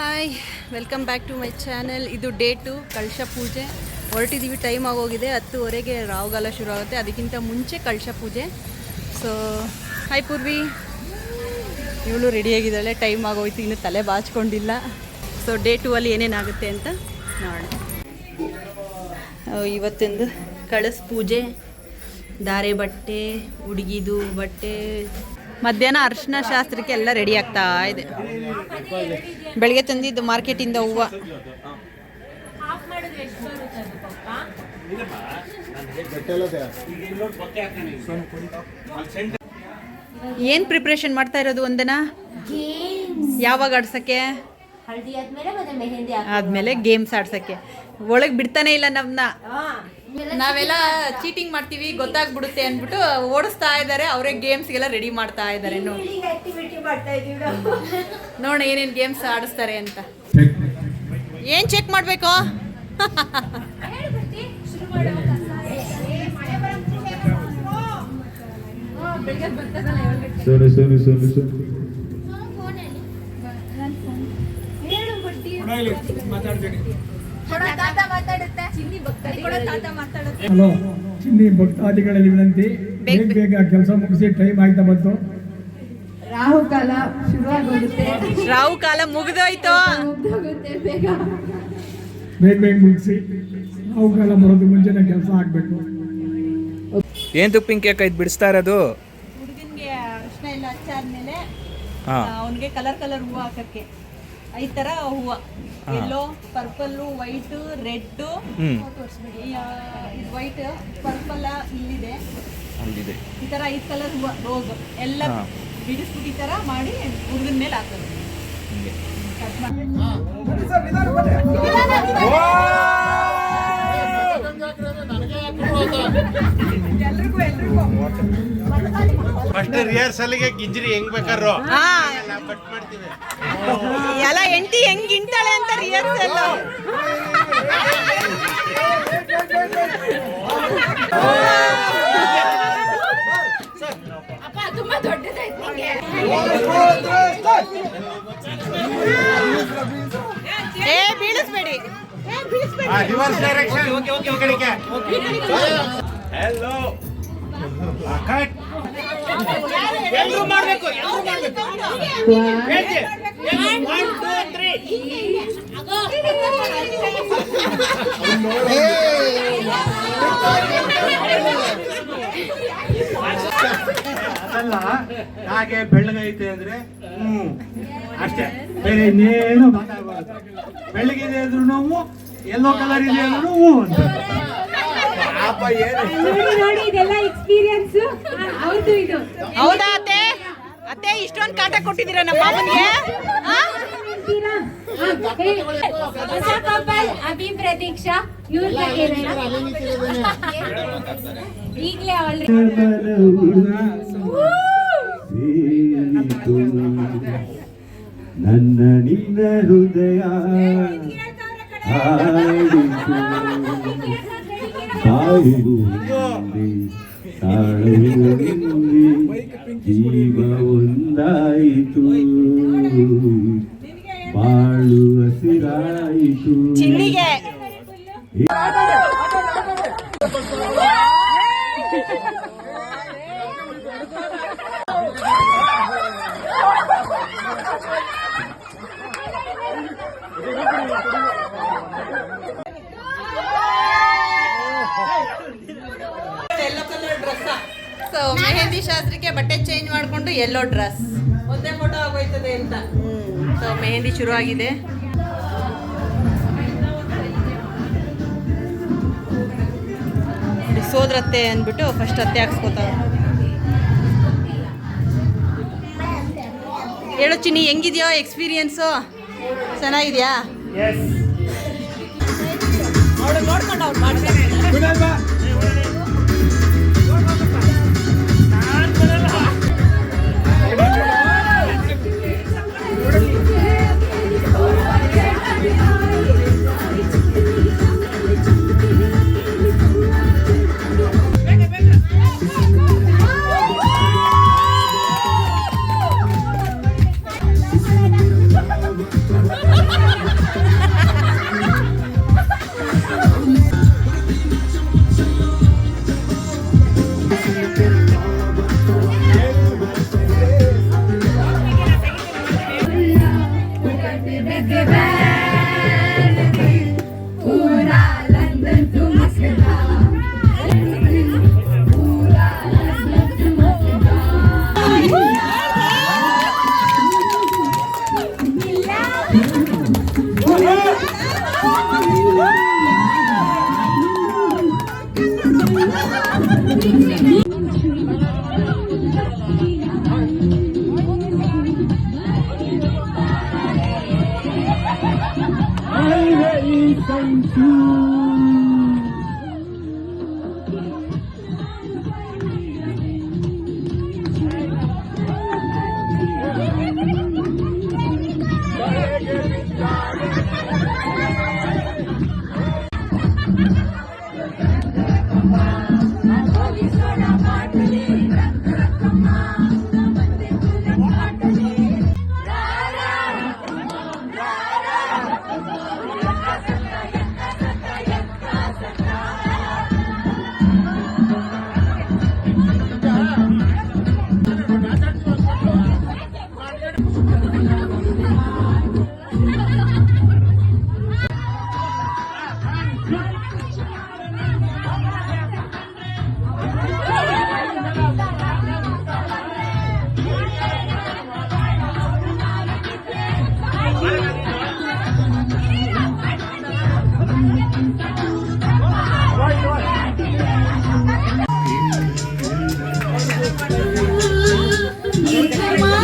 Hi, welcome back to my channel. ಇದು day 2 ಕಳಶ ಪೂಜೆ. ಹೊರಟಿದ್ದೀವಿ, ಟೈಮ್ ಆಗೋಗಿದೆ. 10:30ಗೆ ರಾಹುಗಾಲ ಶುರು ಆಗುತ್ತೆ. ಅದಕ್ಕಿಂತ ಮುಂಚೆ ಕಳಶ ಪೂಜೆ. ಸೊ ಹಾಯ್ ಪೂರ್ವಿ, ಇವಳು ರೆಡಿಯಾಗಿದ್ದಾಳೆ. ಟೈಮ್ ಆಗೋಯ್ತು, ಇನ್ನು ತಲೆ ಬಾಚ್ಕೊಂಡಿಲ್ಲ. ಸೊ ಡೇ 2 ಅಲ್ಲಿ ಏನೇನಾಗುತ್ತೆ ಅಂತ ನೋಡೋಣ. ಇವತ್ತಿಂದು ಕಳಶ ಪೂಜೆ, ಧಾರೆ ಬಟ್ಟೆ, ಹುಡುಗಿದು ಬಟ್ಟೆ, ಮಧ್ಯಾಹ್ನ ಅರ್ಶಿನ ಶಾಸ್ತ್ರಕ್ಕೆ ಎಲ್ಲ ರೆಡಿ ಆಗ್ತಾ ಇದೆ. ಬೆಳಗ್ಗೆ ತಂದಿದ್ದು ಮಾರ್ಕೆಟಿಂದ ಹೂವು. ಏನ್ ಪ್ರಿಪ್ರೇಷನ್ ಮಾಡ್ತಾ ಇರೋದು? ಒಂದಿನ ಯಾವಾಗ ಆಡ್ಸಕ್ಕೆ? ಆದ್ಮೇಲೆ ಗೇಮ್ಸ್ ಆಡ್ಸಕ್ಕೆ. ಒಳಗೆ ಬಿಡ್ತಾನೆ ಇಲ್ಲ ನಮ್ಮನ್ನ. ನಾವೆಲ್ಲ ಚೀಟಿಂಗ್ ಮಾಡ್ತೀವಿ, ಗೊತ್ತಾಗ್ಬಿಡುತ್ತೆ ಅಂದ್ಬಿಟ್ಟು ಓಡಿಸ್ತಾ ಇದ್ದಾರೆ. ಅವರೇ ಗೇಮ್ಸ್ಗೆಲ್ಲ ರೆಡಿ ಮಾಡ್ತಾ ಇದ್ದಾರೆ. ನೋಡ ಏನೇನು ಗೇಮ್ಸ್ ಆಡಿಸ್ತಾರೆ ಅಂತ. ಏನ್ ಚೆಕ್ ಮಾಡ್ಬೇಕು? ಹಲೋ, ಚಿನ್ನಿ ಭಕ್ತಾದಿಗಳಲ್ಲಿ ವಿನಂತಿ, ಬೇಗ ಕೆಲಸ ಮುಗಿಸಿ, ಟೈಮ್ ಆಯ್ತಾ ಬಂತು. ರಾಹುಕಾಲ ಶುರುವಾಗೋಗುತ್ತೆ. ರಾಹುಕಾಲ ಮುಗಿದೋಯ್ತು. ಬೇಗ ಮುಗಿಸಿ, ರಾಹುಕಾಲ ಬರೋದು ಮುಂಚೆನೆ ಕೆಲಸ ಆಗ್ಬೇಕು. ಏನ್ ಪಿಂಕ್ ಯಾಕೆ ಇದು ಬಿಡಿಸ್ತಾ ಇರೋದು? ಹುಡುಗನ್ಗೆ ಅರ್ಶನ ಎಲ್ಲ ಹಚ್ಚಾದ್ಮೇಲೆ ಅವನಿಗೆ ಕಲರ್ ಹೂವು ಹಾಕಕ್ಕೆ 5 ಥರ ಹೂವು. Yellow, purple, white, red. White, purple ಇಲ್ಲಿದೆ. ಈ ಥರ 5 ಕಲರ್ ಹೂವು, ರೋಸ್ ಎಲ್ಲ ಬಿಡಿಸ್ಬಿಟ್ಟು ಈ ಥರ ಮಾಡಿ ಹುಡುಗನ ಮೇಲೆ ಹಾಕೋದು. ಫಸ್ಟ್ ರಿಹರ್ಸಲ್ಗೆ ಗಿಂಜ್ರಿ ಹೆಂಗ್ ಬೇಕಾರೋ ಕಟ್ ಮಾಡ್ತೀವಿ. ಎಲ್ಲ ಹೆಂಡತಿ ಹೆಂಗ್ ಇಂತಾಳೆ ಅಂತ ರಿಹರ್ಸಲ್. ಏ ಬೀಳಿಸ್ಬೇಡಿ. Reverse direction. ಓಕೆ ಕಡೆಗೆ. Hello cut. ಎಲ್ಲರೂ ಮಾಡಬೇಕು. 1 2 3. ಅದಲ್ಲ, ಹಾಗೆ ಬೆಳ್ಳಗೈತೆ ಅಂದ್ರೆ ಅಷ್ಟೇ, ಬೇರೆ ಇನ್ನೇನು ಮಾತಾಡಬಾರ್ದು. ಬೆಳ್ಳಗಿದೆ ಅಂದ್ರೂ ನೋವು, ಎಲ್ಲೋ ಕಲರ್ ಇದೆ ಅಂದ್ರೂ ನೋವು ಅಂತ. ನೋಡಿ ಇದೆಲ್ಲ ಎಕ್ಸ್ಪೀರಿಯನ್ಸ್ ಹೌದು. ಇದು ಹೌದಾ ಅತ್ತೆ? ಅತ್ತೆ ಇಷ್ಟೊಂದು ಕಾಟ ಕೊಟ್ಟಿದ್ದೀರಾ ನಮ್ಮ ಮಾವನಿಗೆ? ಹೊಸ ಕಪಲ್ ಅಭಿ ಪ್ರತೀಕ್ಷಾ ಇವ್ರ ಈಗಲೇ ನನ್ನ ನಿನ್ನ ಹೃದಯ ಜೀವ ಒಂದಾಯಿತು, ಬಾಳು ಹಸಿರಾಯಿತು. ಚಿನ್ನಿಗೆ yellow colour dress. So mehndi ಶಾಸ್ತ್ರಕ್ಕೆ ಬಟ್ಟೆ ಚೇಂಜ್ ಮಾಡಿಕೊಂಡು ಎಲ್ಲೋ ಡ್ರೆಸ್. ಒಂದೇ ಫೋಟೋ ಆಗೋಯ್ತದೆ ಅಂತ. ಸೊ ಮೆಹಂದಿ ಶುರು ಆಗಿದೆ. ಸೋದ್ರತ್ತೆ ಅಂದ್ಬಿಟ್ಟು ಫಸ್ಟ್ ಅತ್ತೆ ಹಾಕ್ಸ್ಕೊತಾರೆ. ಹೇಳೋ ಚಿನ್ನಿ, ಹೆಂಗಿದ್ಯೋ ಎಕ್ಸ್ಪೀರಿಯನ್ಸು? ಚೆನ್ನಾಗಿದ್ಯಾ? ನೋಡ್ಕೊಂಡು ಅವ್ರು ಮಾಡ್ತಾರೆ.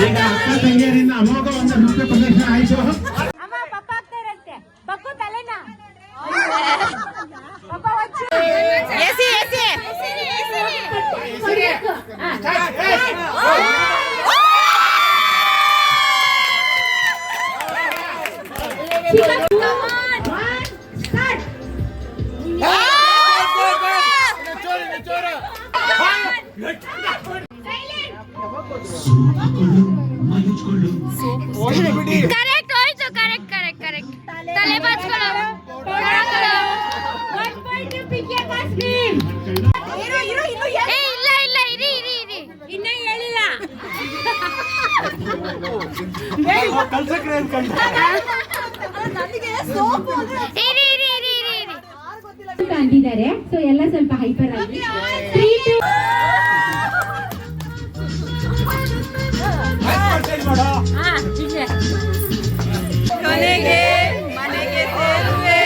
ಈಗ ಅಕ್ಕ ತಂಗಿಯರಿಂದ ಅಮೋಘ ಒಂದು ನೃತ್ಯ ಪ್ರದರ್ಶನ ಆಯಿತು. ಅಮ್ಮ ಪಪ್ಪ ಆಗ್ತಾರಂತೆ ಪಪ್ಪು ತಲೆನ ಎಸಿ ಎಸಿ ಕರೆಕ್ಟ್ ಹೋಯ್ತು ಕರೆಕ್ಟ್ ಕರೆಕ್ಟ್ ಕರೆಕ್ಟ್ ತಲೆ ಬಾಚ್ಕೊಳ್ಳೋ ಏ ಇಲ್ಲ ಇಲ್ಲ ಇರಿ ಇರಿ ಇರಿ ಇನ್ನ ಹೇಳಿಲ್ಲ ಇರಿ ಇರಿ ಇರಿ ಇರಿ ಇರಿ ಅಂದಿದ್ದಾರೆ ಸೊ ಎಲ್ಲ ಸ್ವಲ್ಪ ಹೈಪರ್ ಆಗಿ ಕೊನೆಗೆ ಮನೆಗೆ ಸೇರುವೆ.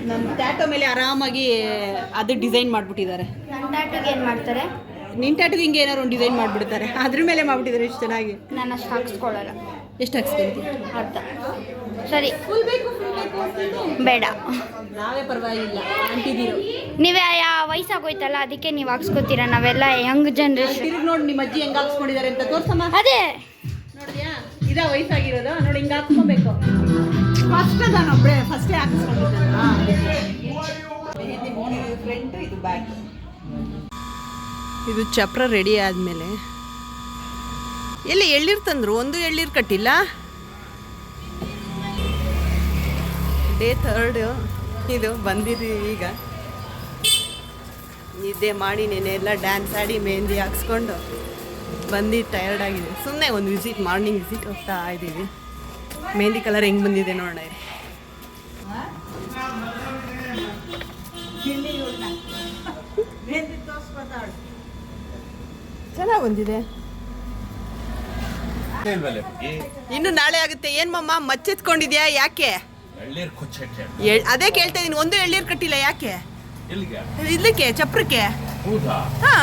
ನಮ್ಮ ಟ್ಯಾಟೋ ಮೇಲೆ ಆರಾಮಾಗಿ ಅದು ಡಿಸೈನ್ ಮಾಡಿಬಿಟ್ಟಿದ್ದಾರೆ. ನನ್ನ ಟ್ಯಾಟೂಗೆ ಏನು ಮಾಡ್ತಾರೆ? ನಿನ್ನ ಟ್ಯಾಟೋಗೆ ಹಿಂಗೆ ಏನಾದ್ರು ಒಂದು ಡಿಸೈನ್ ಮಾಡಿಬಿಡ್ತಾರೆ, ಅದ್ರ ಮೇಲೆ ಮಾಡಿಬಿಟ್ಟಿದ್ದಾರೆ ಎಷ್ಟು ಚೆನ್ನಾಗಿ. ನಾನು ಅಷ್ಟು ಹಾಕ್ಸ್ಕೊಳ್ಳಲ್ಲ. ಎಷ್ಟು ಹಾಕ್ಸ್ತೀನಿ? ಅರ್ಧ. ಸರಿ ಬೇಡ, ನಾವೇ ಪರವಾಗಿಲ್ಲ ಅಂತಿದ್ದೀರೋ. ನೀವೇ ವಯಸ್ಸಾಗೋಯ್ತಲ್ಲ ಅದಕ್ಕೆ ನೀವು ಹಾಕ್ಸ್ಕೊತೀರ, ನಾವೆಲ್ಲ ಯಂಗ್ ಜನ್ರೇಷನ್. ತಿರುಗಿ ನೋಡಿ ನಿಮ್ಮ ಅಜ್ಜಿ ಹೆಂಗೆ ಹಾಕ್ಸ್ಕೊಂಡಿದ್ದಾರೆ ಅಂತ ತೋರ್ಸಮ್ಮ. ಅದೇ ನೋಡಿದ್ಯಾ, ಇದಾ ವಯಸ್ಸಾಗಿರೋದು ನೋಡಿ, ಹಿಂಗೆ ಹಾಕ್ಸ್ಕೊಬೇಕು. ಫಸ್ಟ್ ನಾನೊಬ್ಬಳೇ ಫಸ್ಟೇ ಹಾಕಿಸ್ಕೊಂಡಿದ್ದೆ. ಫ್ರಂಟ್ ಇದು ಬ್ಯಾಕ್. ಇದು ಚಪ್ರ ರೆಡಿ ಆದಮೇಲೆ ಎಲ್ಲಿ ಎಳ್ಳೀರು ತಂದರು, ಒಂದು ಎಳ್ಳೀರು ಕಟ್ಟಿಲ್ಲ. ಡೇ 3 ಇದು ಬಂದಿದ್ದೀವಿ. ಈಗ ನಿದ್ದೆ ಮಾಡಿ ನೆನೆ ಎಲ್ಲ ಡ್ಯಾನ್ಸ್ ಆಡಿ ಮೆಹಂದಿ ಹಾಕ್ಸ್ಕೊಂಡು ಬಂದು ಟಯರ್ಡ್ ಆಗಿದೆ. ಸುಮ್ಮನೆ ಒಂದು ವಿಸಿಟ್, ಮಾರ್ನಿಂಗ್ ವಿಸಿಟ್ ಹೋಗ್ತಾ ಇದ್ದೀವಿ. ಮೆಹಂದಿ ಕಲರ್ ಹೆಂಗೆ ಬಂದಿದೆ ನೋಡೋಣ. ಚೆನ್ನಾಗಿ ಬಂದಿದೆ. ಇನ್ನು ನಾಳೆ ಆಗುತ್ತೆ. ಏನು ಮಮ್ಮ ಮಚ್ಚೆತ್ಕೊಂಡಿದ್ಯಾ? ಯಾಕೆ? ಅದೇ ಕೇಳ್ತಾ ಇದೀನಿ. ಒಂದು ಎಳ್ಳೀರು ಕಟ್ಟಿಲ್ಲ ಯಾಕೆ? ಇದಕ್ಕೆ ಚಪ್ರಕ್ಕೆ. ಹಾ